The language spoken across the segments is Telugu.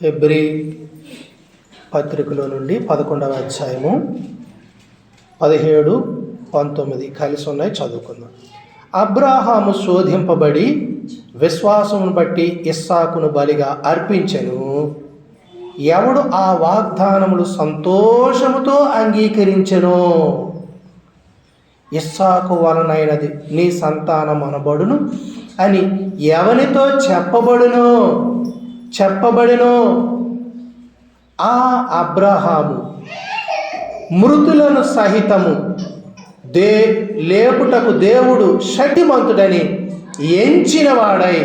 హెబ్రీ పత్రికలో నుండి 11వ అధ్యాయము 17, 19 కలిసి ఉన్నాయి, చదువుకుందాం. అబ్రాహాము శోధింపబడి విశ్వాసమును బట్టి ఇస్సాకును బలిగా అర్పించెను. ఎవడు ఆ వాగ్దానములు సంతోషముతో అంగీకరించెనో ఇస్సాకు వలనైనది నీ సంతానం అనబడును అని ఎవనితో చెప్పబడినో ఆ అబ్రహాము మృతులను సహితము లేపుటకు దేవుడు శక్తిమంతుడని ఎంచినవాడై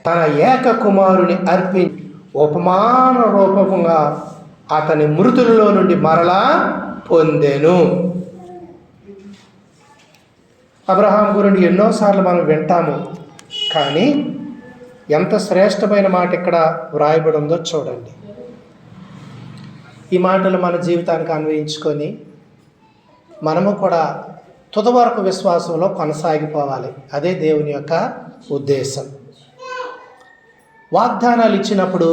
తన ఏక కుమారుని అర్పించి ఉపమాన రూపంగా అతని మృతులలో నుండి మరలా పొందెను. అబ్రహాం గురించి ఎన్నోసార్లు మనం వింటాము, కానీ ఎంత శ్రేష్టమైన మాట ఇక్కడ వ్రాయబడి ఉందో చూడండి. ఈ మాటలు మన జీవితానికి అన్వయించుకొని మనము కూడా తుది వరకు విశ్వాసంలో కొనసాగిపోవాలి. అదే దేవుని యొక్క ఉద్దేశం. వాగ్దానాలు ఇచ్చినప్పుడు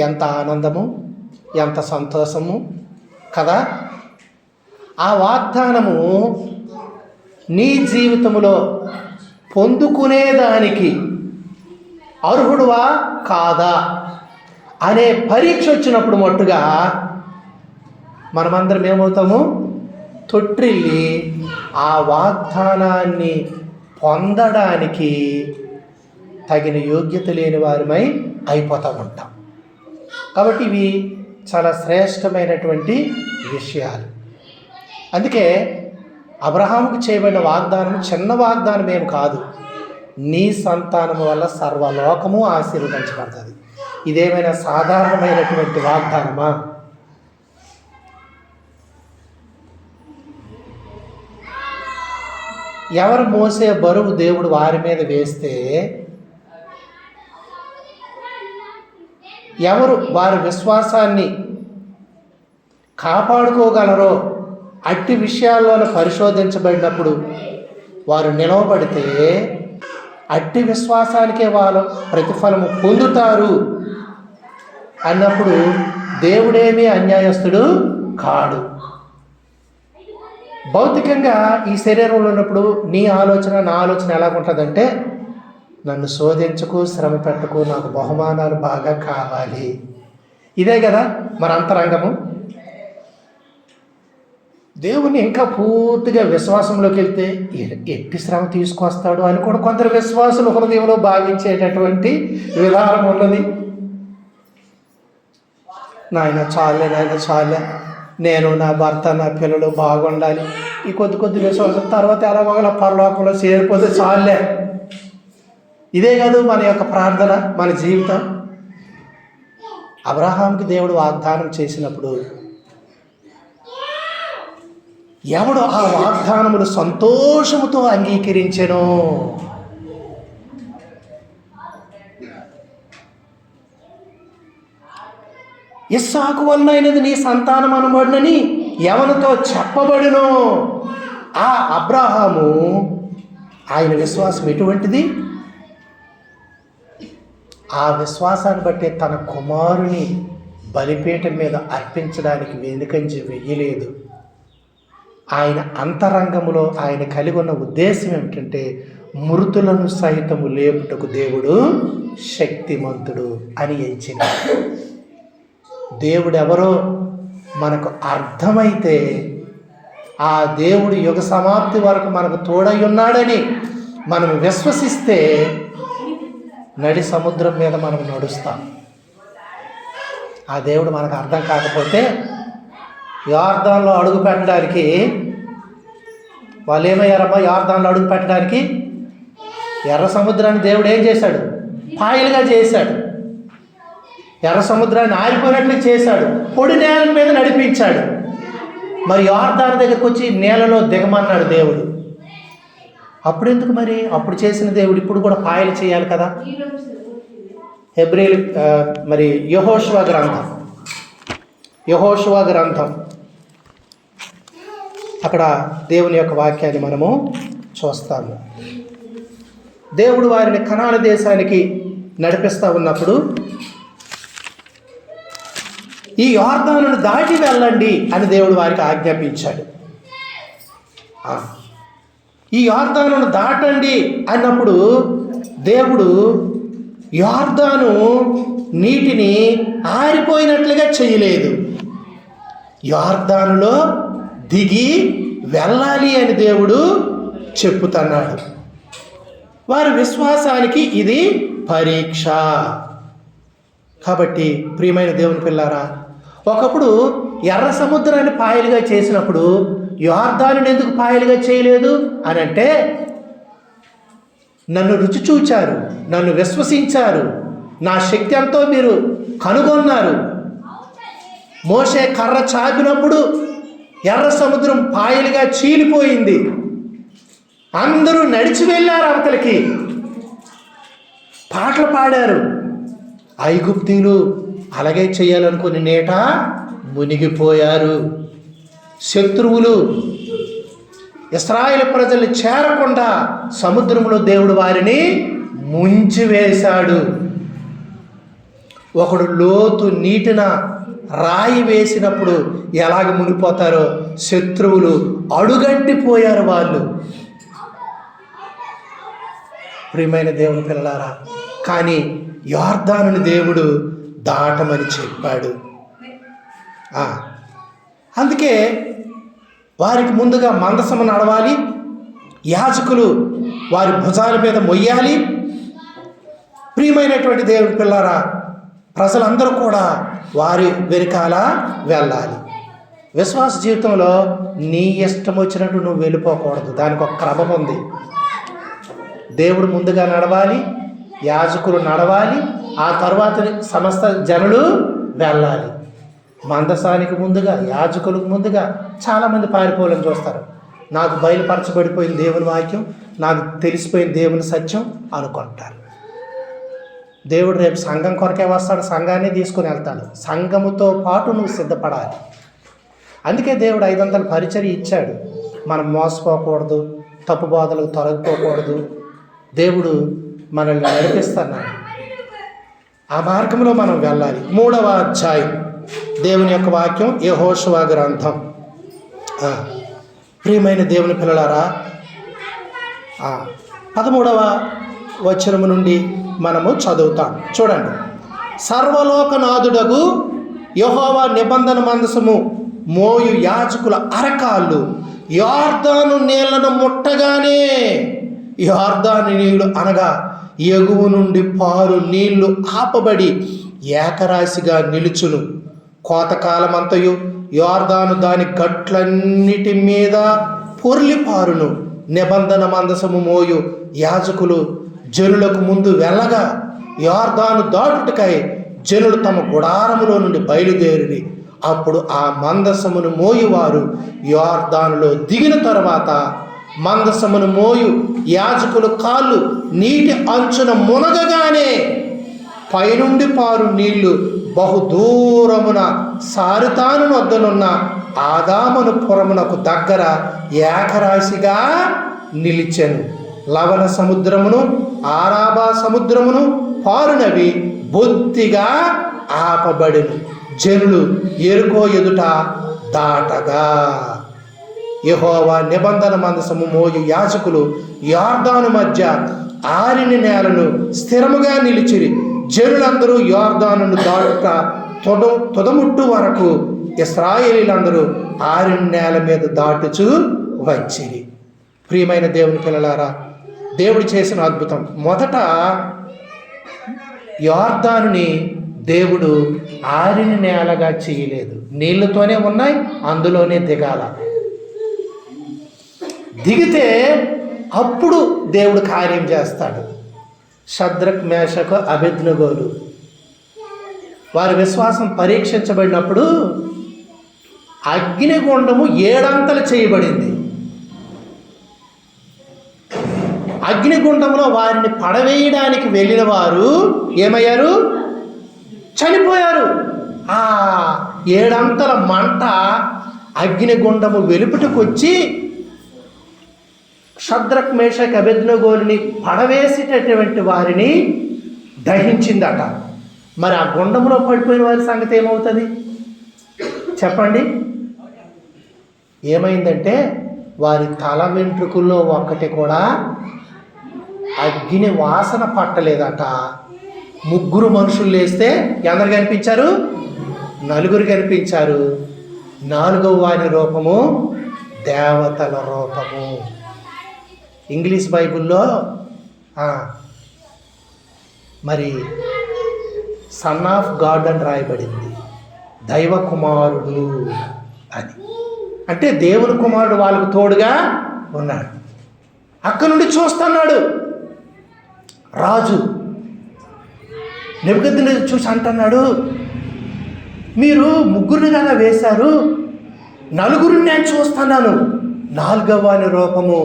ఎంత ఆనందము, ఎంత సంతోషము కదా. ఆ వాగ్దానము నీ జీవితంలో పొందుకునేదానికి అర్హుడువా కాదా అనే పరీక్ష వచ్చినప్పుడు మట్టుగా మనమందరం ఏమవుతాము? తొట్టిల్లి ఆ వాగ్దానాన్ని పొందడానికి తగిన యోగ్యత లేని వారిమై అయిపోతూ ఉంటాం. కాబట్టి ఇవి చాలా శ్రేష్టమైనటువంటి విషయాలు. అందుకే అబ్రహాముకు చేయబడిన వాగ్దానం చిన్న వాగ్దానం ఏం కాదు. నీ సంతానము వల్ల సర్వలోకము ఆశీర్వదించబడుతుంది. ఇదేమైనా సాధారణమైనటువంటి వాగ్దానమా? ఎవరు మోసే బరువు దేవుడు వారి మీద వేస్తే, ఎవరు వారి విశ్వాసాన్ని కాపాడుకోగలరో అట్టి విషయాల్లోనే పరిశోధించబడినప్పుడు వారు నిలవబడితే అట్టి విశ్వాసానికే వాళ్ళు ప్రతిఫలము పొందుతారు అన్నప్పుడు దేవుడేమీ అన్యాయస్తుడు కాడు. భౌతికంగా ఈ శరీరంలో ఉన్నప్పుడు నీ ఆలోచన నా ఆలోచన ఎలాగుంటుందంటే, నన్ను శోధించకు, శ్రమ పెట్టకు, నాకు బహుమానాలు బాగా కావాలి. ఇదే కదా మన అంతరంగము. దేవుని ఇంకా పూర్తిగా విశ్వాసంలోకి వెళ్తే ఎట్టి శ్రమ తీసుకొస్తాడు అని కూడా కొందరు విశ్వాసులు హృదయంలో భావించేటటువంటి విధానం ఉన్నది. నాయన చాలే, నేను నా భర్త నా పిల్లలు బాగుండాలి, ఈ కొద్ది విశ్వాసం తర్వాత ఎలాగోగల పరలోకంలో చేరిపోతే చాలే. ఇదే కాదు మన యొక్క ప్రార్థన, మన జీవితం. అబ్రహాంకి దేవుడు వాగ్దానం చేసినప్పుడు ఎవడు ఆ వాగ్దానములు సంతోషముతో అంగీకరించెనో ఇస్సాకు వలనైనది నీ సంతానం అనబడునని ఎవరితో చెప్పబడినో ఆ అబ్రహాము, ఆయన విశ్వాసం ఎటువంటిది? ఆ విశ్వాసాన్ని బట్టి తన కుమారుని బలిపీఠం మీద అర్పించడానికి వెనుకంజ వెయ్యలేదు. ఆయన అంతరంగములో ఆయన కలిగి ఉన్న ఉద్దేశం ఏమిటంటే, మృతులను సహితము లేపుటకు దేవుడు శక్తిమంతుడు అని ఎంచినాడు. దేవుడు ఎవరో మనకు అర్థమైతే ఆ దేవుడు యుగ సమాప్తి వరకు మనకు తోడై ఉన్నాడని మనం విశ్వసిస్తే నడి సముద్రం మీద మనం నడుస్తాం. ఆ దేవుడు మనకు అర్థం కాకపోతే యార్దాన్లో అడుగు పెట్టడానికి వాళ్ళు ఏమయ్యారమ్మా? యార్దాన్లో అడుగు పెట్టడానికి ఎర్ర సముద్రాన్ని దేవుడు ఏం చేశాడు? పాయలుగా చేశాడు. ఎర్ర సముద్రాన్ని ఆరిపోయినట్లు చేశాడు. పొడి నేల మీద నడిపించాడు. మరి యార్దాన్ దగ్గరికి వచ్చి నేలలో దిగమన్నాడు దేవుడు. అప్పుడెందుకు మరి? అప్పుడు చేసిన దేవుడు ఇప్పుడు కూడా పాయలు చేయాలి కదా. హెబ్రీలు మరి యెహోషువ గ్రంథం అక్కడ దేవుని యొక్క వాక్యాన్ని మనము చూస్తాము. దేవుడు వారిని కనాను దేశానికి నడిపిస్తూ ఉన్నప్పుడు ఈ యోర్దానును దాటి వెళ్ళండి అని దేవుడు వారికి ఆజ్ఞాపించాడు. ఈ యోర్దానును దాటండి అన్నప్పుడు దేవుడు యోర్దాను నీటిని ఆరిపోయినట్లుగా చేయలేదు. యోర్దానులో దిగి వెళ్ళాలి అని దేవుడు చెప్పుతున్నాడు. వారి విశ్వాసానికి ఇది పరీక్ష. కాబట్టి ప్రియమైన దేవుని పిల్లారా, ఒకప్పుడు ఎర్ర సముద్రాన్ని పాయలుగా చేసినప్పుడు యోర్దానుని ఎందుకు పాయలుగా చేయలేదు అని అంటే, నన్ను రుచి చూచారు, నన్ను విశ్వసించారు, నా శక్తి ఎంతో మీరు కనుగొన్నారు. మోషే కర్ర చాపినప్పుడు ఎర్ర సముద్రం పాయలుగా చీలిపోయింది. అందరూ నడిచి వెళ్ళారు అవతలికి, పాటలు పాడారు. ఐగుప్తీయులు అలాగే చేయాలనుకుని నేట మునిగిపోయారు. శత్రువులు ఇశ్రాయేలు ప్రజల్ని చేరకుండా సముద్రంలో దేవుడు వారిని ముంచివేశాడు. ఒకడు లోతు నీటిన రాయి వేసినప్పుడు ఎలాగ మునిగిపోతారో శత్రువులు అడుగంటిపోయారు వాళ్ళు. ప్రియమైన దేవుని పిల్లలారా, కానీ యోర్దానుని దేవుడు దాటమని చెప్పాడు. అందుకే వారికి ముందుగా మందసము నడవాలి, యాజకులు వారి భుజాల మీద మొయ్యాలి. ప్రియమైనటువంటి దేవుని పిల్లారా, ప్రజలందరూ కూడా వారి వెనకాల వెళ్ళాలి. విశ్వాస జీవితంలో నీ ఇష్టం వచ్చినట్టు నువ్వు వెళ్ళిపోకూడదు. దానికి ఒక క్రమం ఉంది. దేవుడు ముందుగా నడవాలి, యాజకులు నడవాలి, ఆ తర్వాత సమస్త జనులు వెళ్ళాలి. మందసానికి ముందుగా, యాజకులకు ముందుగా చాలామంది పారిపోవాలని చూస్తారు. నాకు బయలుపరచబడిపోయిన దేవుని వాక్యం, నాకు తెలిసిపోయిన దేవుని సత్యం అనుకుంటారు. దేవుడు రేపు సంఘం కొరకే వస్తాడు, సంఘాన్ని తీసుకుని వెళ్తాడు. సంఘముతో పాటు నువ్వు సిద్ధపడాలి. అందుకే దేవుడు 500 పరిచర్య ఇచ్చాడు. మనం మోసపోకూడదు, తప్పు బోధలకు తొలగిపోకూడదు. దేవుడు మనల్ని నడిపిస్తున్నాడు. ఆ మార్గంలో మనం వెళ్ళాలి. 3వ అధ్యాయం దేవుని యొక్క వాక్యం, యెహోషువ గ్రంథం. ప్రియమైన దేవుని పిల్లలారా, 13వ వచనము నుండి మనము చదువుతాం. చూడండి. సర్వలోకనాథుడగు యెహోవా నిబంధన మందసము మోయు యాజకుల అరకాళ్ళు యోర్దాను నీళ్లను ముట్టగానే, యోర్దాను నీళ్లు అనగా ఎగువ నుండి పారు నీళ్లు ఆపబడి ఏకరాశిగా నిలుచును. కోతకాలమంతయు యోర్దాను దాని గట్లన్నిటి మీద పొర్లి పారును. నిబంధన మందసము మోయు యాజకులు జనులకు ముందు వెళ్ళగా యోర్దాను దాటుటకై జనులు తమ గుడారములో నుండి బయలుదేరి, అప్పుడు ఆ మందసమును మోయువారు యోర్దానులో దిగిన తరువాత మందసమును మోయు యాజకులు కాళ్ళు నీటి అంచున మునగగానే పైనుండి పారు నీళ్లు బహుదూరమున సారుతాను వద్దనున్న ఆదామును పురమునకు దగ్గర ఏకరాశిగా నిలిచెను. లవణ సముద్రమును ఆరాబా సముద్రమును పారునవి బొత్తిగా ఆపబడిను. జనులు ఎరుకో ఎదుట దాటగా యెహోవా నిబంధన మందసము మోయు యాజకులు యోర్దాను మధ్య ఆరిన నేలను స్థిరముగా నిలిచిరి. జనులందరూ యోర్దానును దాటుట తొదముట్టు వరకు ఇశ్రాయేలీలందరూ ఆరిన నేల మీద దాటుచు వచ్చిరి. ప్రియమైన దేవుని పిల్లలారా, దేవుడు చేసిన అద్భుతం. మొదట యోర్దానుని దేవుడు ఆరిన నేలగా చేయలేదు. నీళ్లతోనే ఉన్నాయి, అందులోనే దిగాల. దిగితే అప్పుడు దేవుడు కార్యం చేస్తాడు. షద్రక్, మేషకు, అబేద్నెగోలు వారి విశ్వాసం పరీక్షించబడినప్పుడు అగ్నిగుండము 7 అంతలు చేయబడింది. అగ్నిగుండంలో వారిని పడవేయడానికి వెళ్ళిన వారు ఏమయ్యారు? చనిపోయారు. ఆ 7 అంతల మంట అగ్నిగుండము వెలుపుటకొచ్చి షద్రక్, మేషక్, అబేద్నెగోలుని పడవేసేటటువంటి వారిని దహించిందట. మరి ఆ గుండంలో పడిపోయిన వారి సంగతి ఏమవుతుంది? చెప్పండి. ఏమైందంటే వారి తల వెంట్రుకల్లో ఒక్కటి కూడా అగ్ని వాసన పట్టలేదట. 3 మనుషులు లేస్తే ఎందరు కనిపించారు? 4 కనిపించారు. 4వ వాని రూపము దేవతల రూపము. ఇంగ్లీష్ బైబిల్లో మరి సన్ ఆఫ్ గాడ్ అని రాయబడింది, దైవ కుమారుడు అని. అంటే దేవుని కుమారుడు వాళ్ళకు తోడుగా ఉన్నాడు. అక్కడి నుండి చూస్తున్నాడు రాజు. నెబుకద్నెజరు చూసి అంటున్నాడు, మీరు 3 కదా వేశారు, 4 నేను చూస్తున్నాను. 4వ వాని రూపము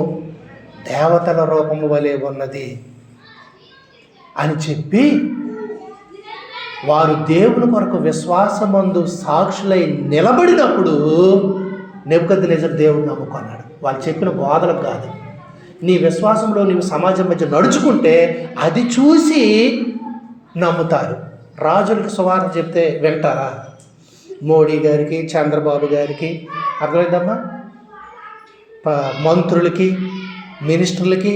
దేవతల రూపము వలె ఉన్నది అని చెప్పి, వారు దేవుని కొరకు విశ్వాసమందు సాక్షులై నిలబడినప్పుడు నెబుకద్నెజరు దేవుడు నమ్ముకున్నాడు. వాళ్ళు చెప్పిన బోధలకు కాదు, నీ విశ్వాసంలో నీవు సమాజం మధ్య నడుచుకుంటే అది చూసి నమ్ముతారు. రాజులకు సువార్త చెప్తే వింటారా? మోడీ గారికి, చంద్రబాబు గారికి, అర్థమైందమ్మా, మంత్రులకి, మినిస్టర్లకి,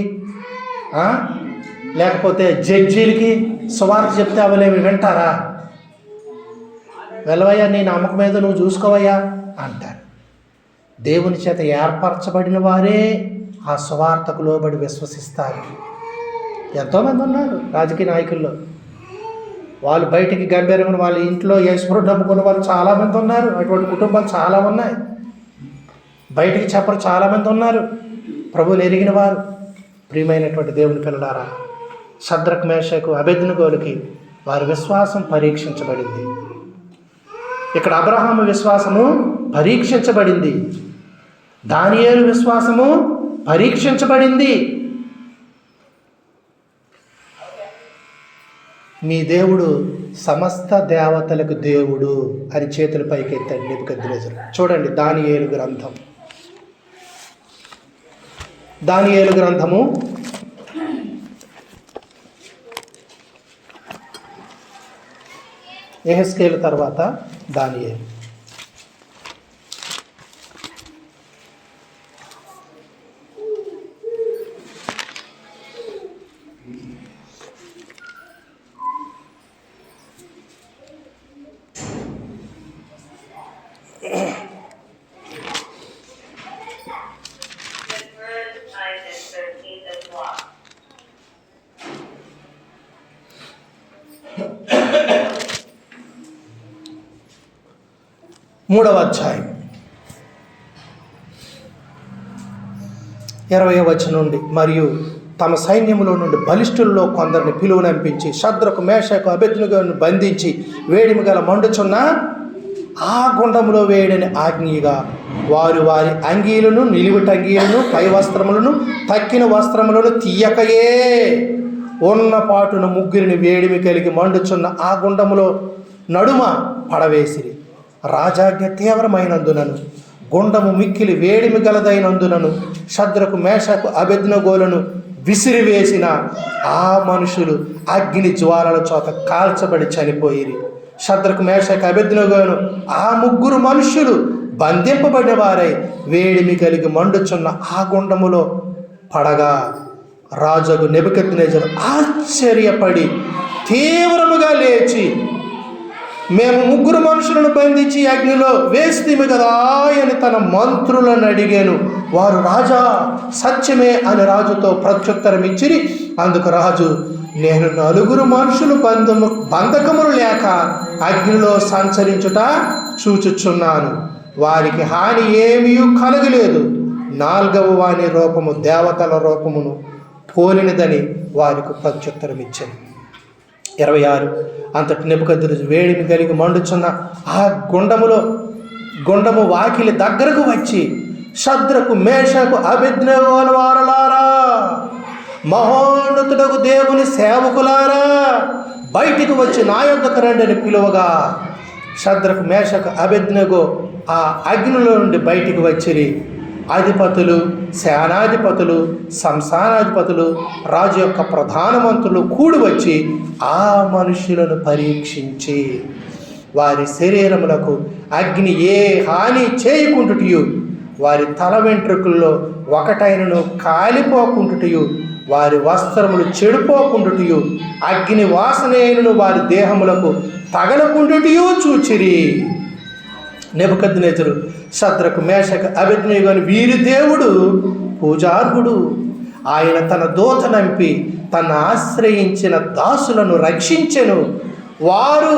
లేకపోతే జడ్జీలకి సువార్త చెప్తే అవలేమి వింటారా? వెళ్ళవయ్యా, నీ నమ్మకం మీద నువ్వు చూసుకోవయ్యా అంటారు. దేవుని చేత ఏర్పరచబడిన వారే ఆ సువార్తకు లోబడి విశ్వసిస్తారు. ఎంతోమంది ఉన్నారు రాజకీయ నాయకుల్లో. వాళ్ళు బయటికి గంభీరంగా వాళ్ళ ఇంట్లో ఈశ్వరుడు నమ్ముకున్న వాళ్ళు చాలామంది ఉన్నారు. అటువంటి కుటుంబాలు చాలా ఉన్నాయి. బయటికి చెప్పరు చాలామంది ఉన్నారు. ప్రభువుని ఎరిగిన వారు. ప్రియమైనటువంటి దేవుని పిల్లలారా, షద్రకు, మేషకు, అబేద్నెగోలకి వారి విశ్వాసం పరీక్షించబడింది. ఇక్కడ అబ్రహాము విశ్వాసము పరీక్షించబడింది. దానియేలు విశ్వాసము పరీక్షించబడింది. మీ దేవుడు సమస్త దేవతలకు దేవుడు అని చేతుల పైకి ఎత్తాడు నెబుకద్నెజరు. చూడండి దానియేలు గ్రంథం, దానియేలు గ్రంథము 'యెహెజ్కేలు తర్వాత దానియేలు. మూడవ అధ్యాయం 20వ వచనం నుండి, మరియు తమ సైన్యములో నుండి బలిష్ఠుల్లో కొందరిని పిలువనంపించి షద్రకు, మేషకు, అబేద్నెగోను బంధించి వేడిమి గల మండుచున్న ఆ గుండములో వేయడని ఆజ్ఞగా వారు వారి అంగీలను, నిలువుటంగీలను, పై వస్త్రములను, తక్కిన వస్త్రములను తీయకయే ఉన్న పాటున 3 వేడిమి కలిగి మండుచున్న ఆ గుండములో నడుమ పడవేసిరి. రాజాజ్ఞ తీవ్రమైనందునను, గుండము మిక్కిలి వేడిమి గలదైనందునను షద్రకు, మేషకు, అబేద్నెగోలను విసిరివేసిన ఆ మనుషులు అగ్ని జ్వాలల చోత కాల్చబడి చనిపోయిరి. షద్రకు, మేషకు, అబేద్నెగోను ఆ 3 మనుష్యులు బంధింపబడిన వారై వేడిమి కలిగి మండుచున్న ఆ గుండములో పడగా రాజు నెబుకద్నెజరు ఆశ్చర్యపడి తీవ్రముగా లేచి, మేము 3 మనుషులను బంధించి అగ్నిలో వేస్తేమి కదా అని తన మంత్రులను అడిగాను. వారు రాజా సత్యమే అని రాజుతో ప్రత్యుత్తరం ఇచ్చిరి. అందుకు రాజు, నేను 4 మనుషులు బంధకములు లేక అగ్నిలో సంచరించుట చూచుచున్నాను, వారికి హాని ఏమీ కలగలేదు. 4వ వాని రూపము దేవతల రూపమును పోలినదని వారికి ప్రత్యుత్తరం ఇచ్చాను. 26 అంతటి నెబుకద్నెజరు వేడిమి కలిగి మండుచున్న ఆ గుండము వాకిలి దగ్గరకు వచ్చి, షద్రకు, మేషకు, అబేద్నెగోను వారలారా, మహోన్నతుడకు దేవుని సేవకులారా, బయటికి వచ్చి నా యొద్దకు రండి అని పిలువగా షద్రకు, మేషకు, అబేద్నెగో ఆ అగ్నిలో నుండి బయటికి వచ్చిరి. అధిపతులు, సేనాధిపతులు, సంస్థానాధిపతులు, రాజు యొక్క ప్రధాన మంత్రులు కూడి వచ్చి ఆ మనుషులను పరీక్షించి వారి శరీరములకు అగ్ని ఏ హాని చేయకుంటుటయు, వారి తల వెంట్రుకల్లో ఒకటైనను కాలిపోకుంటుటయు, వారి వస్త్రములు చెడిపోకుండుటయు, అగ్ని వాసనైనను వారి దేహములకు తగలకుండుటయు చూచిరి. నెబుకద్నెజరు శద్రకు మేషకు అబేద్నెగోను వీరి దేవుడు పూజార్హుడు. ఆయన తన దూత నంపి తను ఆశ్రయించిన దాసులను రక్షించెను. వారు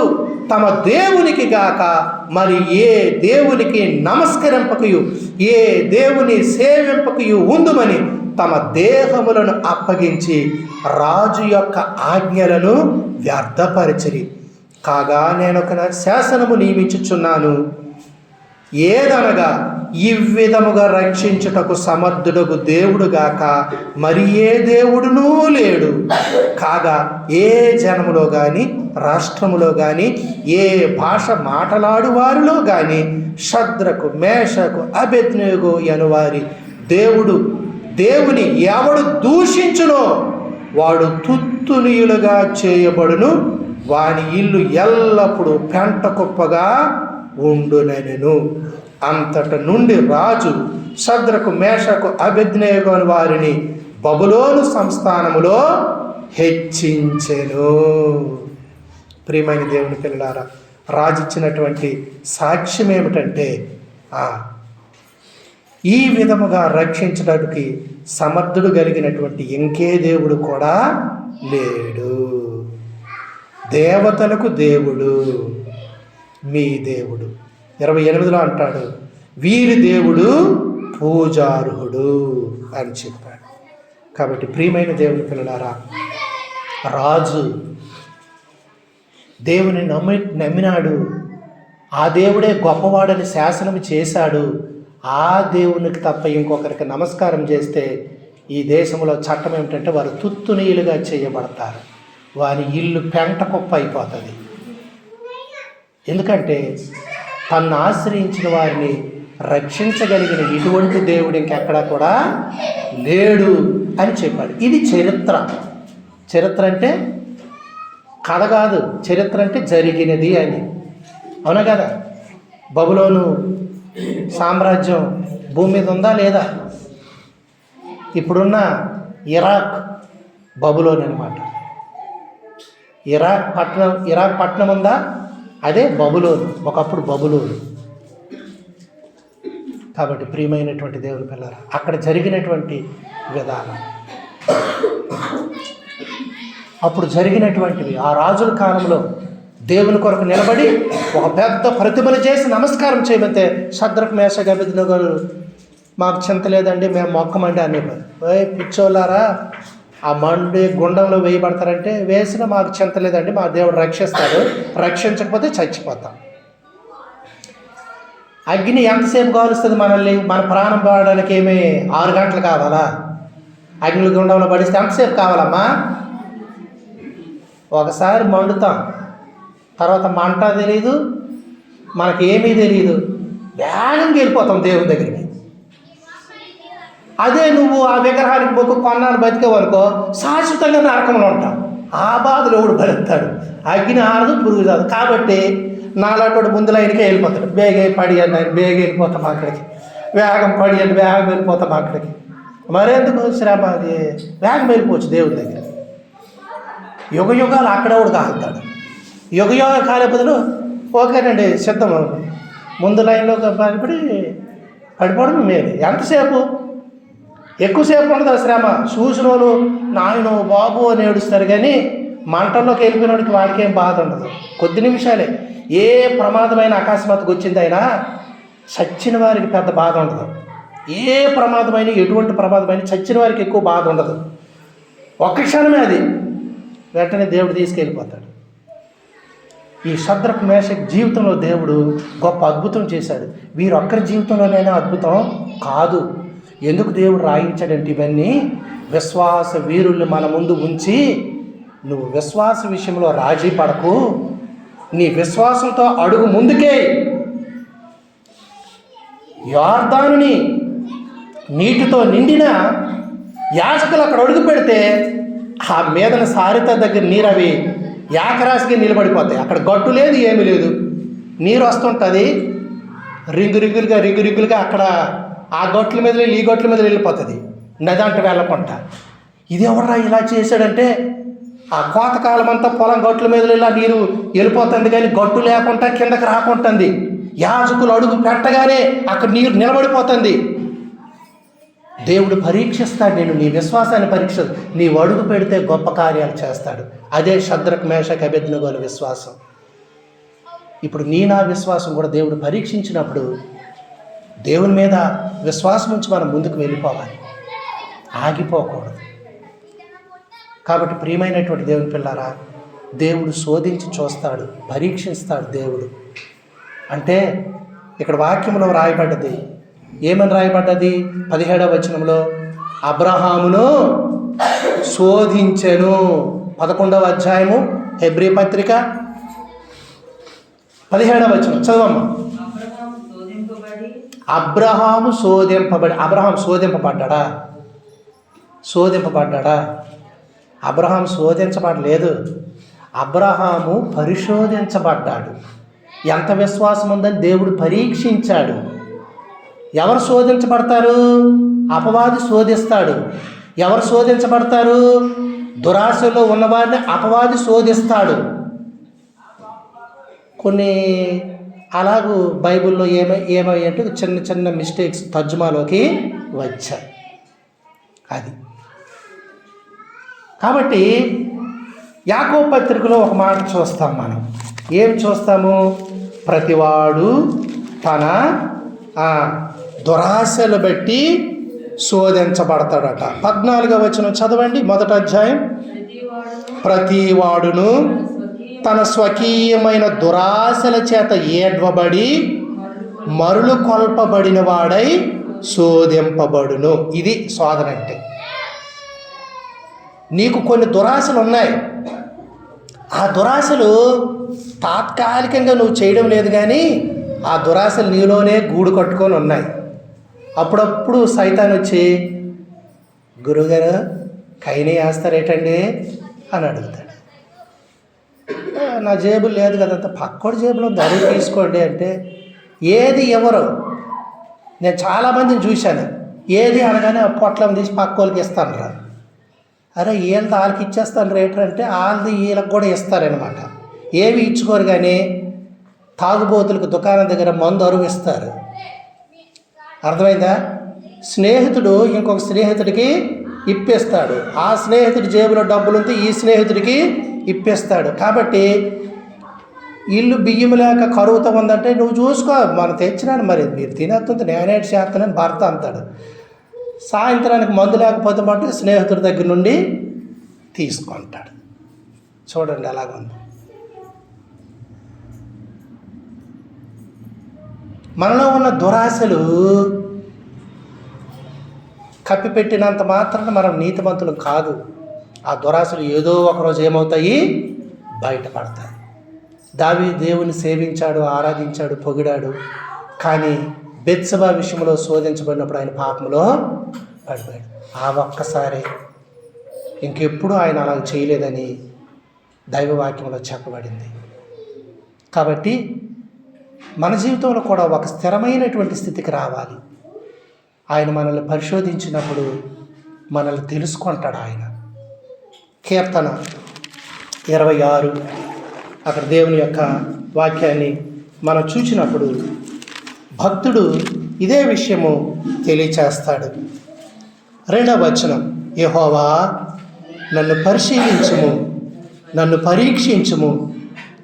తమ దేవునికి గాక మరి ఏ దేవునికి నమస్కరింపకయు, ఏ దేవుని సేవింపకయు ఉందుమని తమ దేహములను అప్పగించి రాజు యొక్క ఆజ్ఞలను వ్యర్థపరిచిరి. కాగా నేను ఒక శాసనము నియమించుచున్నాను, ఏదనగా ఈ విధముగా రక్షించుటకు సమర్థుడగు దేవుడుగాక మరి ఏ దేవుడునూ లేడు. కాగా ఏ జనములో కానీ, రాష్ట్రములో కానీ, ఏ భాష మాట్లాడు వారిలో కానీ శద్రకు మేషకు అబేద్నెగో అను వారి దేవుని ఎవడు దూషించునో వాడు తుత్తునీయులుగా చేయబడును, వాని ఇల్లు ఎల్లప్పుడూ పెంట కుప్పగా ఉండునెను. అంతట నుండి రాజు శద్రకు మేషకు అబేద్నెగో అని వారిని బబులోను సంస్థానములో హెచ్చించెను. ప్రియమైన దేవుని పిల్లలారా, రాజు ఇచ్చినటువంటి సాక్ష్యం ఏమిటంటే, ఈ విధముగా రక్షించడానికి సమర్థుడు కలిగినటువంటి ఇంకే దేవుడు కూడా లేడు. దేవతలకు దేవుడు మీ దేవుడు. 28లో అంటాడు, వీరి దేవుడు పూజార్హుడు అని చెప్పాడు. కాబట్టి ప్రియమైన దేవుని పిల్లలారా, రాజు దేవుని నమ్మినాడు. ఆ దేవుడే గొప్పవాడని శాసనం చేశాడు. ఆ దేవునికి తప్ప ఇంకొకరికి నమస్కారం చేస్తే ఈ దేశంలో చట్టం ఏమిటంటే వారు తుత్తునీయులుగా చేయబడతారు. వారి ఇల్లు పెంట కుప్ప అయిపోతుంది. ఎందుకంటే తన్ను ఆశ్రయించిన వారిని రక్షించగలిగిన ఇటువంటి దేవుడు ఇంకెక్కడా కూడా లేడు అని చెప్పాడు. ఇది చరిత్ర. చరిత్ర అంటే కథ కాదు, చరిత్ర అంటే జరిగినది అని. అవునా కదా? బబులోను సామ్రాజ్యం భూమి మీద ఉందా లేదా? ఇప్పుడున్న ఇరాక్ బబులోన్ అనమాట. ఇరాక్ పట్టణం ఉందా? అదే బబులోను, ఒకప్పుడు బబులోను. కాబట్టి ప్రియమైనటువంటి దేవుని పిల్లరా, అక్కడ జరిగినటువంటి విధానం, అప్పుడు జరిగినటువంటివి, ఆ రాజుల కాలంలో దేవుని కొరకు నిలబడి ఒక పెద్ద ప్రతిమలు చేసి నమస్కారం చేయమంటే శద్రకు మేషకు అబేద్నెగో మాకు చింత లేదండి, మేము మొక్కమండి అనేవారు. పిచ్చోళ్ళారా, ఆ మండి గుండంలో వేయబడతారంటే వేసినా మాకు చింత లేదండి, మా దేవుడు రక్షిస్తాడు, రక్షించకపోతే చచ్చిపోతాం. అగ్ని ఎంతసేపు కాలుస్తుంది మనల్ని? మన ప్రాణం పోవడానికి ఏమి 6 గంటలు కావాలా? అగ్ని గుండంలో పడిస్తే ఎంతసేపు కావాలమ్మా? ఒకసారి మండుతాం, తర్వాత మంట తెలియదు, మనకేమీ తెలియదు, వేగంగా వెళ్ళిపోతాం దేవుని దగ్గరికి. అదే నువ్వు ఆ విగ్రహానికి మొక్కు కొన్నాళ్ళు బతికేవనుకో శాశ్వతంగా నరకంలో ఉంటావు. ఆ బాధలు ఎవడు భరిస్తాడు? అగ్ని ఆరదు, పురుగు రాదు. కాబట్టి నాలాంటి ముందు లైన్కే వెళ్ళిపోతాడు. బేగ పడియండి ఆయన, బేగ వెళ్ళిపోతాం అక్కడికి, వేగం పడియండి, వేగం వెళ్ళిపోతాం అక్కడికి. మరెందుకు శ్రమ? అది వేగం వెళ్ళిపోవచ్చు దేవుని దగ్గర. యుగ యుగాలు అక్కడెవడు కాలుతాడు. యుగ యుగ కాలే బదులు ఓకేనండి సిద్ధం, ముందు లైన్లో పడిపోవడం మేలు. ఎంతసేపు? ఎక్కువసేపు ఉండదు శ్రమ. చూసిన వాళ్ళు నాయన బాబు అని ఏడుస్తారు, కానీ మంటల్లోకి వెళ్ళిపోయినోడికి వాడికి ఏం బాధ ఉండదు. కొద్ది నిమిషాలే. ఏ ప్రమాదమైన అకస్మాత్తుగా వచ్చింది అయినా చచ్చిన వారికి పెద్ద బాధ ఉండదు. ఏ ప్రమాదమైన, ఎటువంటి ప్రమాదమైన చచ్చిన వారికి ఎక్కువ బాధ ఉండదు. ఒక్క క్షణమే అది, వెంటనే దేవుడు తీసుకెళ్ళిపోతాడు. ఈ శద్రకు మేషకు జీవితంలో దేవుడు గొప్ప అద్భుతం చేశాడు. వీరొక్కరి జీవితంలోనైనా అద్భుతం కాదు. ఎందుకు దేవుడు రాయించాడంటే ఇవన్నీ విశ్వాస వీరుల్ని మన ముందు ఉంచి, నువ్వు విశ్వాస విషయంలో రాజీ పడకు, నీ విశ్వాసంతో అడుగు ముందుకే. యోర్దానుని నీటితో నిండిన యాజకులు అక్కడ అడుగు పెడితే ఆ మీదన సారిత దగ్గర నీరు అవి ఏకరాశిగా నిలబడిపోతాయి. అక్కడ గట్టు లేదు, ఏమీ లేదు. నీరు వస్తుంటుంది, రింగులుగా అక్కడ ఆ గొట్ల మీద ఈ గొట్ల మీద వెళ్ళిపోతుంది, నదంట వెళ్ళకుండా. ఇది ఎవరా ఇలా చేశాడంటే, ఆ కోతకాలం అంతా పొలం గొట్ల మీద ఇలా నీరు వెళ్ళిపోతుంది, కానీ గట్టు లేకుండా కిందకి రాకుంటుంది. యాజకులు అడుగు పెట్టగానే అక్కడ నీరు నిలబడిపోతుంది. దేవుడు పరీక్షిస్తాడు నేను, నీ విశ్వాసాన్ని పరీక్ష. నీవు అడుగు పెడితే గొప్ప కార్యాలు చేస్తాడు. అదే షద్రక్ మేషక్ అబేద్నెగోల విశ్వాసం. ఇప్పుడు నా విశ్వాసం కూడా దేవుడు పరీక్షించినప్పుడు దేవుని మీద విశ్వాసం నుంచి మనం ముందుకు వెళ్ళిపోవాలి, ఆగిపోకూడదు. కాబట్టి ప్రియమైనటువంటి దేవుని పిల్లారా, దేవుడు శోధించి చూస్తాడు, పరీక్షిస్తాడు దేవుడు. అంటే ఇక్కడ వాక్యంలో రాయబడ్డది, ఏమని రాయబడ్డది? 17వ వచనంలో అబ్రహామును శోధించెను. 11వ అధ్యాయము హెబ్రీ పత్రిక 17వ వచనం చదవమ్మా. అబ్రహాము శోధింపబడి. అబ్రహాం శోధింపబడ్డా? అబ్రహాం శోధించబడలేదు, అబ్రహాము పరిశోధించబడ్డాడు. ఎంత విశ్వాసం ఉందని దేవుడు పరీక్షించాడు. ఎవరు శోధించబడతారు? అపవాది శోధిస్తాడు. ఎవరు శోధించబడతారు? దురాశలో ఉన్నవారిని అపవాది శోధిస్తాడు. కొన్ని అలాగూ బైబిల్లో ఏమయ్యంటే చిన్న చిన్న మిస్టేక్స్ తర్జుమాలోకి వచ్చాయి. అది కాబట్టి యాకోబు పత్రికలో ఒక మాట చూస్తాం మనం. ఏం చూస్తాము? ప్రతివాడు తన దురాశలు బట్టి శోధించబడతాడట. 14వ వచనం చదవండి, 1వ అధ్యాయం. ప్రతివాడును తన స్వకీయమైన దురాశల చేత ఏడ్వబడి మరులు కొల్పబడిన వాడై శోధింపబడును. ఇది శోధన అంటే. నీకు కొన్ని దురాశలు ఉన్నాయి, ఆ దురాశలు తాత్కాలికంగా నువ్వు చేయడం లేదు, కానీ ఆ దురాశలు నీలోనే గూడు కట్టుకొని ఉన్నాయి. అప్పుడప్పుడు సైతాన్ వచ్చి, గురువుగారు కైనే వేస్తారేటండి అని అడుగుతాడు. నా జేబులు లేదు కదంత, పక్కోడి జేబులో ధర తీసుకోండి అంటే ఏది ఎవరు? నేను చాలామందిని చూశాను, ఏది అనగానే పొట్లం తీసి పక్కోళ్ళకి ఇస్తాను రా. అరే వీళ్ళది వాళ్ళకి ఇచ్చేస్తాను రేటర్ అంటే వాళ్ళది వీళ్ళకి కూడా ఇస్తారనమాట. ఏవి ఇచ్చుకోరు, కానీ తాగుబోతులకు దుకాణం దగ్గర మందు అరువు ఇస్తారు. అర్థమైందా? స్నేహితుడు ఇంకొక స్నేహితుడికి ఇప్పిస్తాడు, ఆ స్నేహితుడి జేబులో డబ్బులు ఉంటే ఈ స్నేహితుడికి ఇప్పిస్తాడు. కాబట్టి ఇల్లు బియ్యం లేక కరువుతో ఉందంటే నువ్వు చూసుకో, మనం తెచ్చినాను, మరి మీరు తినేస్తుంది నేనేటి చేస్తానని భర్త అంటాడు. సాయంత్రానికి మందు లేకపోతే మటు స్నేహితుడి దగ్గర నుండి తీసుకుంటాడు. చూడండి ఎలాగుంది. మనలో ఉన్న దురాశలు కప్పిపెట్టినంత మాత్రాన మనం నీతిమంతులు కాదు. ఆ దురాశలు ఏదో ఒకరోజు ఏమవుతాయి? బయటపడతాయి. దావీదు దేవుని సేవించాడు, ఆరాధించాడు, పొగిడాడు, కానీ బెత్షెబా విషయంలో శోధించబడినప్పుడు ఆయన పాపంలో పడిపోయాడు. ఆ ఒక్కసారి ఇంకెప్పుడు ఆయన అలా చేయలేదని దైవవాక్యంలో చెప్పబడింది. కాబట్టి మన జీవితంలో కూడా ఒక స్థిరమైనటువంటి స్థితికి రావాలి. ఆయన మనల్ని పరిశోధించినప్పుడు మనల్ని తెలుసుకుంటాడు ఆయన. కీర్తన 26 అక్కడ దేవుని యొక్క వాక్యాన్ని మనం చూసినప్పుడు భక్తుడు ఇదే విషయము తెలియచేస్తాడు. 2వ వచనం, యెహోవా నన్ను పరిశీలించుము, నన్ను పరీక్షించుము,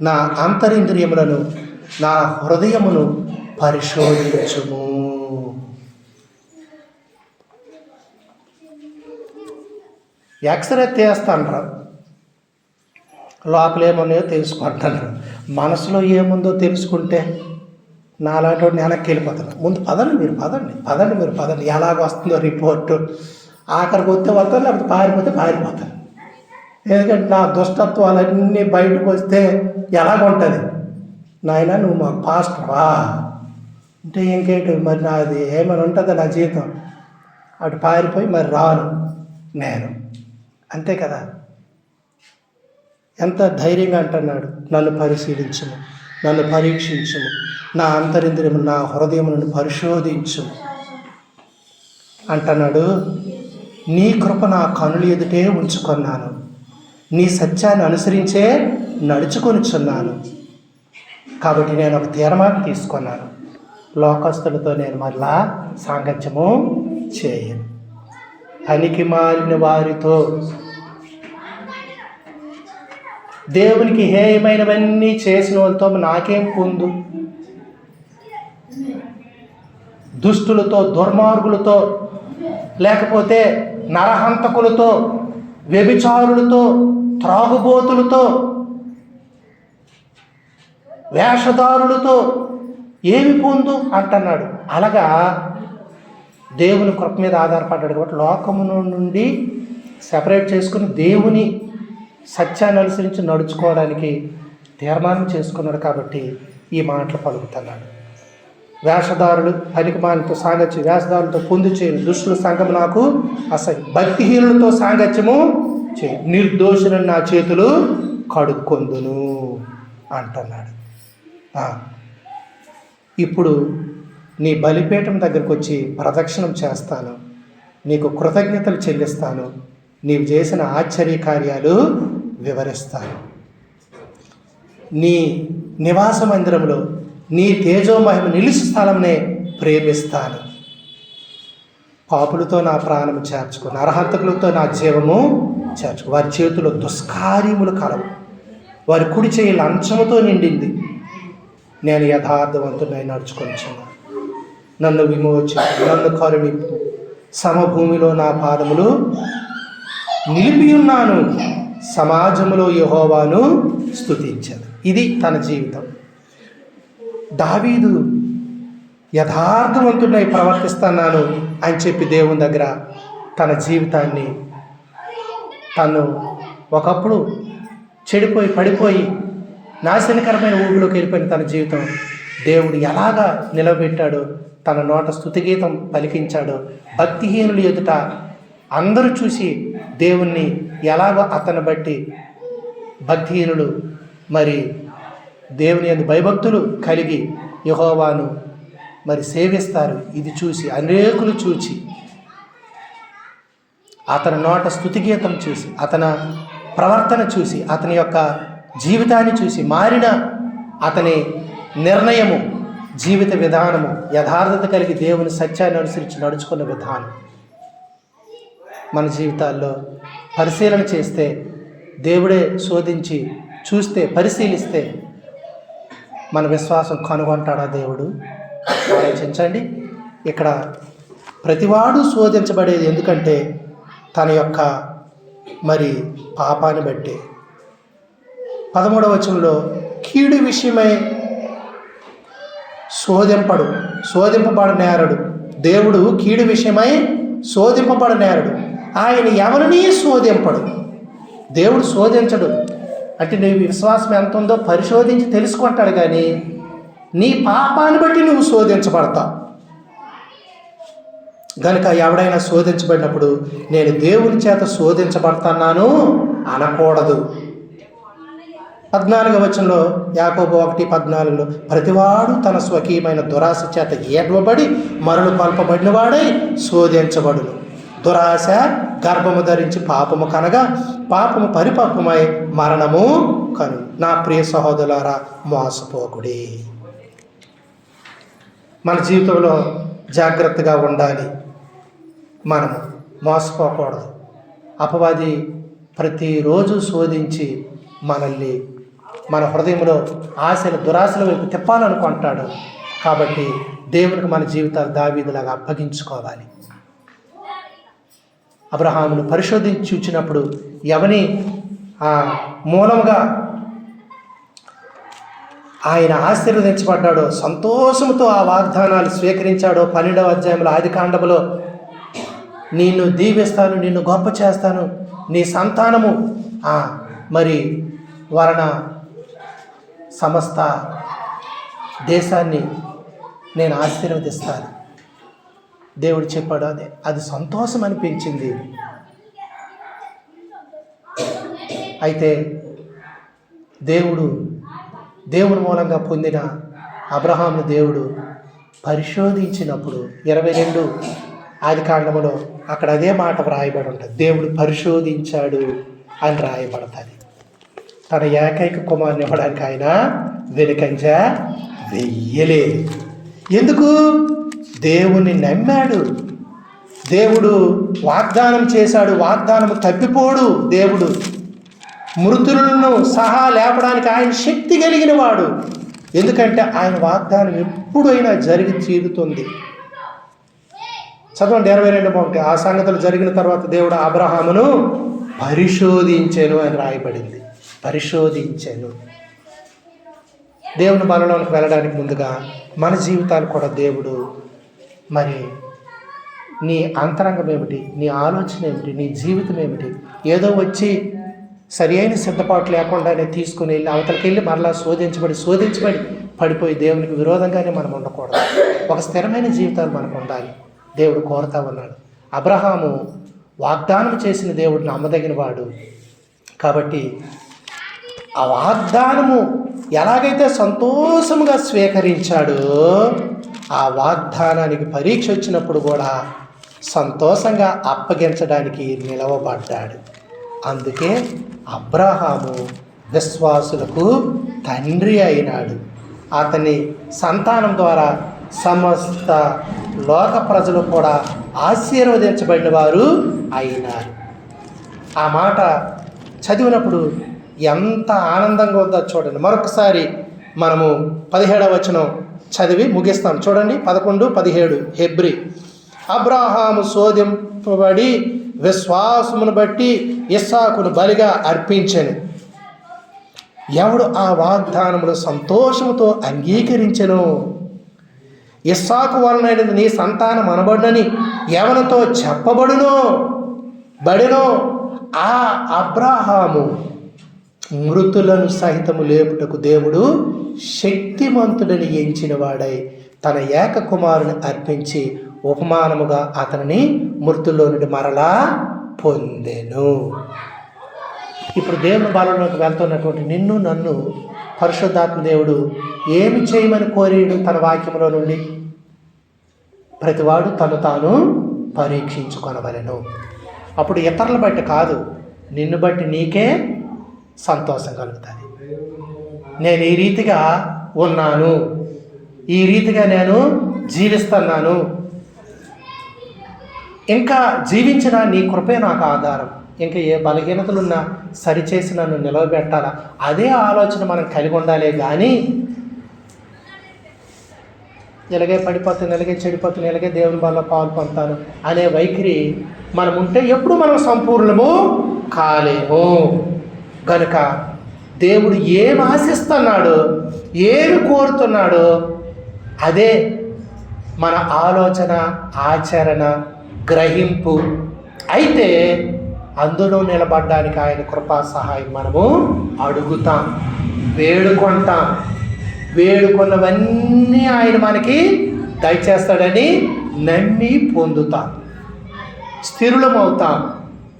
నా అంతరింద్రియములను నా హృదయమును పరిశోధించుము. ఎక్స్రే తీస్తాను, లోపలేమున్నాయో తెలుసుకుంటాను. మనసులో ఏముందో తెలుసుకుంటే నాలాంటి వాడిని వెనక్కి వెళ్ళిపోతాను. ముందు పదండి మీరు పదండి ఎలాగ వస్తుందో రిపోర్టు. ఆఖరికి వస్తే వస్తాను, లేకపోతే పారిపోతాను. ఎందుకంటే నా దుష్టత్వాలన్నీ బయటకు వస్తే ఎలాగుంటుంది? నాయన నువ్వు మా పాస్టర్వా అంటే ఇంకేంటి మరి నాది ఏమైనా ఉంటుందా నా జీవితం? అటు పారిపోయి మరి రాను నేను, అంతే కదా. ఎంత ధైర్యంగా అంటున్నాడు, నన్ను పరిశీలించుము, నన్ను పరీక్షించు, నా అంతరింద్రియము నా హృదయమును పరిశోధించు అంటున్నాడు. నీ కృప నా కనుల ఎదుటే ఉంచుకున్నాను, నీ సత్యాన్ని అనుసరించే నడుచుకొనిచున్నాను. కాబట్టి నేను ఒక తీర్మానం తీసుకున్నాను, లోకస్తులతో నేను మళ్ళా సాంగత్యము చేయను. పనికి మాలిన వారితో, దేవునికి హేయమైనవన్నీ చేసిన వాళ్ళతో నాకేం పొందు? దుష్టులతో, దుర్మార్గులతో, లేకపోతే నరహంతకులతో, వ్యభిచారులతో, త్రాగుబోతులతో, వేషధారులతో ఏమి పొందు అంటున్నాడు. అలాగా దేవుని కృప మీద ఆధారపడ్డాడు కాబట్టి లోకము నుండి సెపరేట్ చేసుకుని దేవుని సత్యాన్ని అనుసరించి నడుచుకోవడానికి తీర్మానం చేసుకున్నాడు. కాబట్టి ఈ మాటలు పలుకుతున్నాడు. వేషధారులు, పనికిమాలతో సాంగత్యం, వేషధారులతో పొందు చేయను, దుష్టుల సంఘం నాకు అసహ్యం, భక్తిహీనులతో సాంగత్యము చేయి, నిర్దోషులను నా చేతులు కడుక్కొందును అంటున్నాడు. ఇప్పుడు నీ బలిపీఠం దగ్గరకు వచ్చి ప్రదక్షిణం చేస్తాను, నీకు కృతజ్ఞతలు చెల్లిస్తాను, నీవు చేసిన ఆశ్చర్య కార్యాలు వివరిస్తాను. నీ నివాస మందిరంలో నీ తేజోమహిమ నిలుసు స్థలంనే ప్రేమిస్తాను. పాపులతో నా ప్రాణము చేర్చుకో, నరహంతకులతో నా జీవము చేర్చుకో. వారి చేతిలో దుష్కార్యములు కలవు, వారి కుడి చేయి లంచముతో నిండింది. నేను యథార్థవంతుడై నడుచుకొనిచున్నాను. నన్ను విమోచించు, నన్ను కరుణింపు. సమభూమిలో నా పాదములు నిలిపి ఉన్నాను, సమాజములో యెహోవాను స్తుతించదు. ఇది తన జీవితం. దావీదు యథార్థవంతుడై ప్రవర్తిస్తున్నాను అని చెప్పి దేవుని దగ్గర తన జీవితాన్ని, తను ఒకప్పుడు చెడిపోయి పడిపోయి నాశనకరమైన ఊపిలోకి వెళ్ళిపోయిన తన జీవితం దేవుడు ఎలాగా నిలబెట్టాడో, తన నోట స్తుతిగీతం పలికించాడో, భక్తిహీనులు ఎదుట అందరూ చూసి దేవుణ్ణి ఎలాగో అతను బట్టి భక్తిహీనులు మరి దేవుని యందు భయభక్తులు కలిగి యెహోవాను మరి సేవిస్తారు. ఇది చూసి అనేకులు చూచి, అతని నోట స్తుతిగీతం చూసి, అతని ప్రవర్తన చూసి, అతని యొక్క జీవితాన్ని చూసి మారిన అతని నిర్ణయము, జీవిత విధానము, యథార్థత కలిగి దేవుని సత్యాన్ని అనుసరించి నడుచుకున్న విధానం మన జీవితాల్లో పరిశీలన చేస్తే, దేవుడే శోధించి చూస్తే, పరిశీలిస్తే మన విశ్వాసం కనుగొంటాడా దేవుడు? ఆలోచించండి. ఇక్కడ ప్రతివాడు శోధించబడేది ఎందుకంటే తన యొక్క మరి పాపాన్ని బట్టి. 13వ వచనంలో కీడు విషయమై శోధింపబడు నేరడు. దేవుడు కీడు విషయమై శోధింపబడు నేరడు. ఆయన ఎవరిని శోధింపడు. దేవుడు శోధించడు. అంటే నీ విశ్వాసం ఎంత ఉందో పరిశోధించి తెలుసుకుంటాడు, కానీ నీ పాపాన్ని బట్టి నువ్వు శోధించబడతావు. కనుక ఎవడైనా శోధించబడినప్పుడు నేను దేవుని చేత శోధించబడుతున్నాను అనకూడదు. 14వ వచనంలో యాకోబు 1:14లో ప్రతివాడు తన స్వకీయమైన దురాశ చేత ఏడ్వబడి మరలు పల్పబడిన వాడై శోధించబడును. దురాశ గర్భము ధరించి పాపము కనగా, పాపము పరిపక్వమై మరణము కను. నా ప్రియ సహోదరులారా, మోసపోకుడి. మన జీవితంలో జాగ్రత్తగా ఉండాలి. మనము మోసపోకూడదు. అపవాది ప్రతిరోజు శోధించి మనల్ని మన హృదయంలో ఆశల దురాశల వైపు తిప్పాలనుకుంటాడు. కాబట్టి దేవునికి మన జీవితాలు దావీదులాగా అప్పగించుకోవాలి. అబ్రహామును పరిశోధించి చూచినప్పుడు ఎవని మూలముగా ఆయన ఆశీర్వదించబడ్డాడో, సంతోషంతో ఆ వాగ్దానాలు స్వీకరించాడో, 12వ అధ్యాయంలో ఆదికాండములో నిన్ను దీవిస్తాను, నిన్ను గొప్ప చేస్తాను, నీ సంతానము మరి వలన సమస్త దేశాన్ని నేను ఆశీర్వదిస్తాను దేవుడు చెప్పాడు. అది సంతోషం అనిపించింది. అయితే దేవుడు దేవుని మూలంగా పొందిన అబ్రహామును దేవుడు పరిశోధించినప్పుడు 22 ఆదికాండములో అక్కడ అదే మాట వ్రాయబడి ఉంటుంది. దేవుడు పరిశోధించాడు అని రాయబడుతుంది. తన ఏకైక కుమారుని ఇవ్వడానికి ఆయన వెనుకంజ వెయ్యలేదు. ఎందుకు? దేవుని నమ్మాడు. దేవుడు వాగ్దానం చేశాడు, వాగ్దానం తప్పిపోడు. దేవుడు మృతులను సహా లేపడానికి ఆయన శక్తి కలిగిన వాడు. ఎందుకంటే ఆయన వాగ్దానం ఎప్పుడైనా జరిగి తీరుతుంది. చదవండి 22:1. ఆ సంగతులు జరిగిన తర్వాత దేవుడు అబ్రహామును పరిశోధించెను అని రాయబడింది. పరిశోధించెను. దేవుని బలంలోకి వెళ్ళడానికి ముందుగా మన జీవితాలు కూడా దేవుడు మరి నీ అంతరంగం ఏమిటి, నీ ఆలోచన ఏమిటి, నీ జీవితం ఏమిటి, ఏదో వచ్చి సరి అయిన సిద్ధపాటు లేకుండానే తీసుకుని వెళ్ళి అవతలకి వెళ్ళి మరలా శోధించబడి పడిపోయి దేవునికి విరోధంగానే మనం ఉండకూడదు. ఒక స్థిరమైన జీవితాలు మనకు ఉండాలి. దేవుడు కోరుతా ఉన్నాడు. అబ్రహాము వాగ్దానం చేసిన దేవుడు నమ్మదగిన వాడు కాబట్టి ఆ వాగ్దానము ఎలాగైతే సంతోషముగా స్వీకరించాడో ఆ వాగ్దానానికి పరీక్ష వచ్చినప్పుడు కూడా సంతోషంగా అప్పగించడానికి నిలవబడ్డాడు. అందుకే అబ్రహాము విశ్వాసులకు తండ్రి అయినాడు. అతని సంతానం ద్వారా సమస్త లోక ప్రజలు కూడా ఆశీర్వదించబడిన వారు అయినారు. ఆ మాట చదివినప్పుడు ఎంత ఆనందంగా ఉందో చూడండి. మరొకసారి మనము 17వ వచనం చదివి ముగిస్తాం. చూడండి 11, 17. హెబ్రీ. అబ్రహాము శోధింపబడి విశ్వాసమును బట్టి ఇస్సాకును బలిగా అర్పించెను. ఎవడు ఆ వాగ్దానములు సంతోషముతో అంగీకరించెను. ఇస్సాకు వలన నీ సంతానం అనబడునని ఎవరితో చెప్పబడునో ఆ అబ్రహాము మృతులను సహితము లేపుటకు దేవుడు శక్తిమంతుడని ఎంచిన వాడై తన ఏక కుమారుని అర్పించి ఉపమానముగా అతనిని మృతుల్లో నుండి మరలా పొందెను. ఇప్పుడు దేవుని బలంలోకి వెళ్తున్నటువంటి నిన్ను నన్ను పరిశుద్ధాత్మ దేవుడు ఏమి చేయమని కోరేడు తన వాక్యంలో నుండి? ప్రతివాడు తను తాను పరీక్షించుకొనవలెను. అప్పుడు ఇతరుల బట్టి కాదు, నిన్ను బట్టి నీకే సంతోషం కలుగుతుంది. నేను ఈ రీతిగా ఉన్నాను, ఈ రీతిగా నేను జీవిస్తున్నాను, ఇంకా జీవించిన నీ కృపే నాకు ఆధారం, ఇంకా ఏ బలహీనతలున్నా సరిచేసి నన్ను నిలవబెట్టాలా, అదే ఆలోచన మనం కలిగి ఉండాలి. కానీ ఇలాగే పడిపోతాను, ఇలాగే చెడిపోతాను, ఇలాగే దేవుని వల్ల పాలు పొందుతాను అనే వైఖరి మనం ఉంటే ఎప్పుడు మనం సంపూర్ణము కాలేము. కనుక దేవుడు ఏమి ఆశిస్తున్నాడో, ఏమి కోరుతున్నాడో అదే మన ఆలోచన, ఆచరణ, గ్రహింపు అయితే అందులో నిలబడడానికి ఆయన కృపా సహాయం మనము అడుగుతాం, వేడుకుంటాం. వేడుకున్నవన్నీ ఆయన మనకి దయచేస్తాడని నమ్మి పొందుతాం, స్థిరులమవుతాం.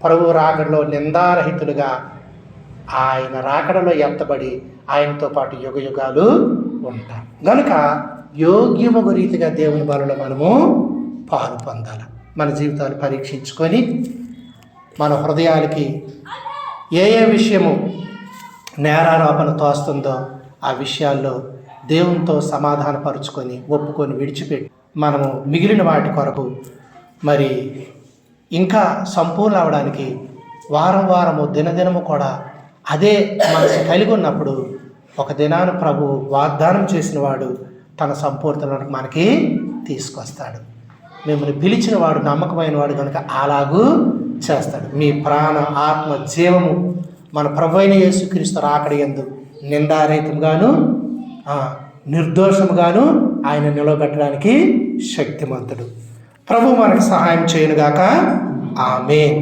ప్రభు రాకడలో నిందారహితులుగా ఆయన రాకడలో ఎత్తబడి ఆయనతో పాటు యుగ యుగాలు ఉంటాం. కనుక యోగ్యమగు రీతిగా దేవుని బలలో మనము పాలు పొందాలి. మన జీవితాలు పరీక్షించుకొని మన హృదయాలకి ఏ విషయము నేరారోపణ తోస్తుందో ఆ విషయాల్లో దేవునితో సమాధానపరుచుకొని ఒప్పుకొని విడిచిపెట్టి మనము మిగిలిన వాటి కొరకు మరి ఇంకా సంపూర్ణ అవడానికి వారము దినదినము కూడా అదే మనసు కలిగి ఉన్నప్పుడు ఒక దినాన ప్రభు వాగ్దానం చేసిన వాడు తన సంపూర్ణతను మనకి తీసుకొస్తాడు. మిమ్మల్ని పిలిచిన వాడు నమ్మకమైన వాడు కనుక అలాగూ చేస్తాడు. మీ ప్రాణ, ఆత్మ, జీవము మన ప్రభు అయిన యేసుక్రీస్తు రాకడ యందు నిందారహితంగాను నిర్దోషముగాను ఆయన నిలవబెట్టడానికి శక్తిమంతుడు. ప్రభు మనకు సహాయం చేయనుగాక. ఆమేన్.